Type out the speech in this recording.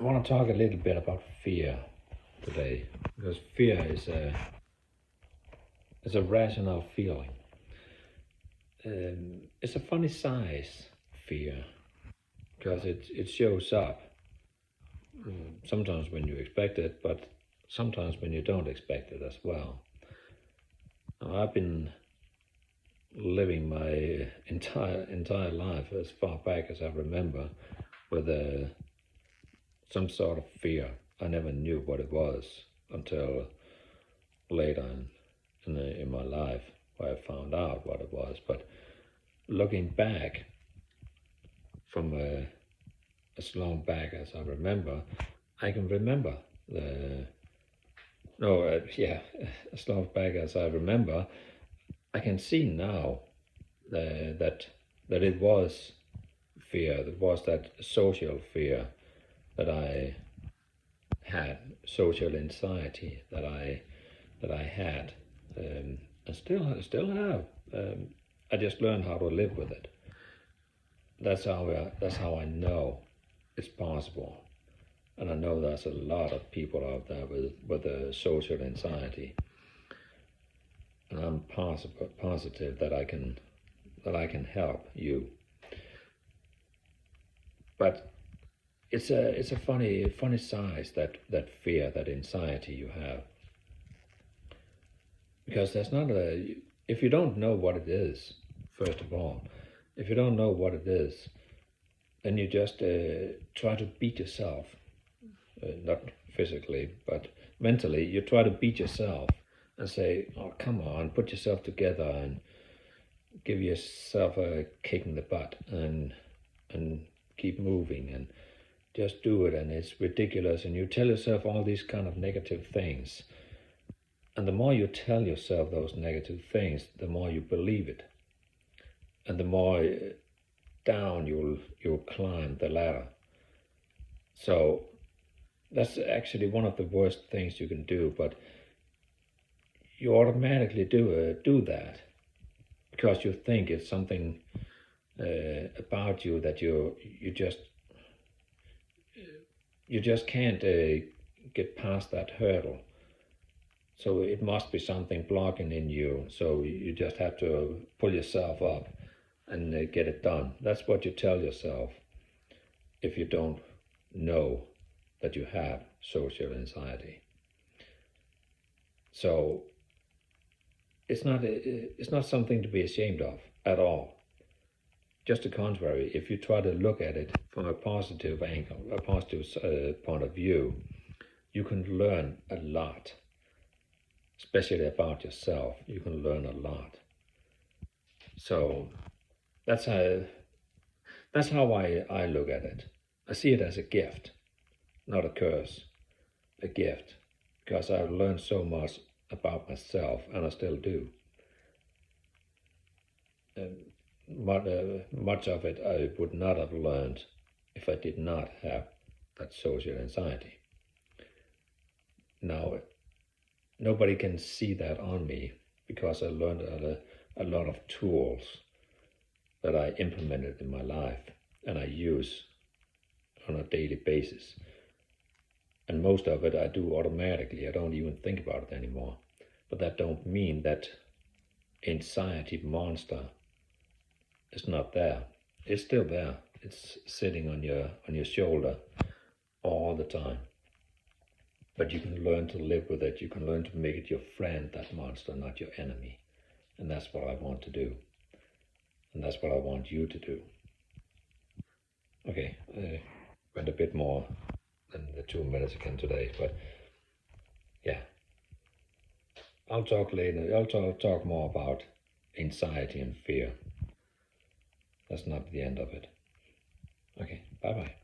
I want to talk a little bit about fear today, because fear is a rational feeling. It's a funny size, fear, because it shows up sometimes when you expect it, but sometimes when you don't expect it as well. Now, I've been living my entire life as far back as I remember with some sort of fear. I never knew what it was until later in my life where I found out what it was. But looking back from as long back as I remember, I can remember the no yeah as long back as I remember, I can see now that it was fear. That was that social fear that I had, social anxiety that I had, and still have. I just learned how to live with it. That's how I know it's possible, and I know there's a lot of people out there with a social anxiety, and I'm positive that I can help you. But it's a funny size, that fear, that anxiety you have, because there's not a if you don't know what it is. First of all, if you don't know what it is, then you just try to beat yourself, not physically but mentally. You try to beat yourself and say, oh, come on, put yourself together and give yourself a kick in the butt, and keep moving and just do it. And it's ridiculous, and you tell yourself all these kind of negative things. And the more you tell yourself those negative things, the more you believe it, and the more down you'll climb the ladder. So that's actually one of the worst things you can do, but you automatically do that because you think it's something about you that you just can't get past that hurdle. So it must be something blocking in you. So you just have to pull yourself up and get it done. That's what you tell yourself if you don't know that you have social anxiety. So it's not something to be ashamed of at all. Just the contrary, if you try to look at it from a positive angle, a positive point of view, you can learn a lot, especially about yourself. You can learn a lot. So that's how I look at it. I see it as a gift, not a curse, a gift, because I've learned so much about myself, and I still do. And much of it I would not have learned if I did not have that social anxiety. Now, nobody can see that on me because I learned a lot of tools that I implemented in my life and I use on a daily basis. And most of it I do automatically. I don't even think about it anymore. But that don't mean that anxiety monster is not there. It's still there. It's sitting on your shoulder all the time. But you can learn to live with it. You can learn to make it your friend, that monster, not your enemy. And that's what I want to do. And that's what I want you to do. Okay, went a bit more than the 2 minutes again today, but yeah. I'll talk later. I'll talk more about anxiety and fear. That's not the end of it. Okay, bye-bye.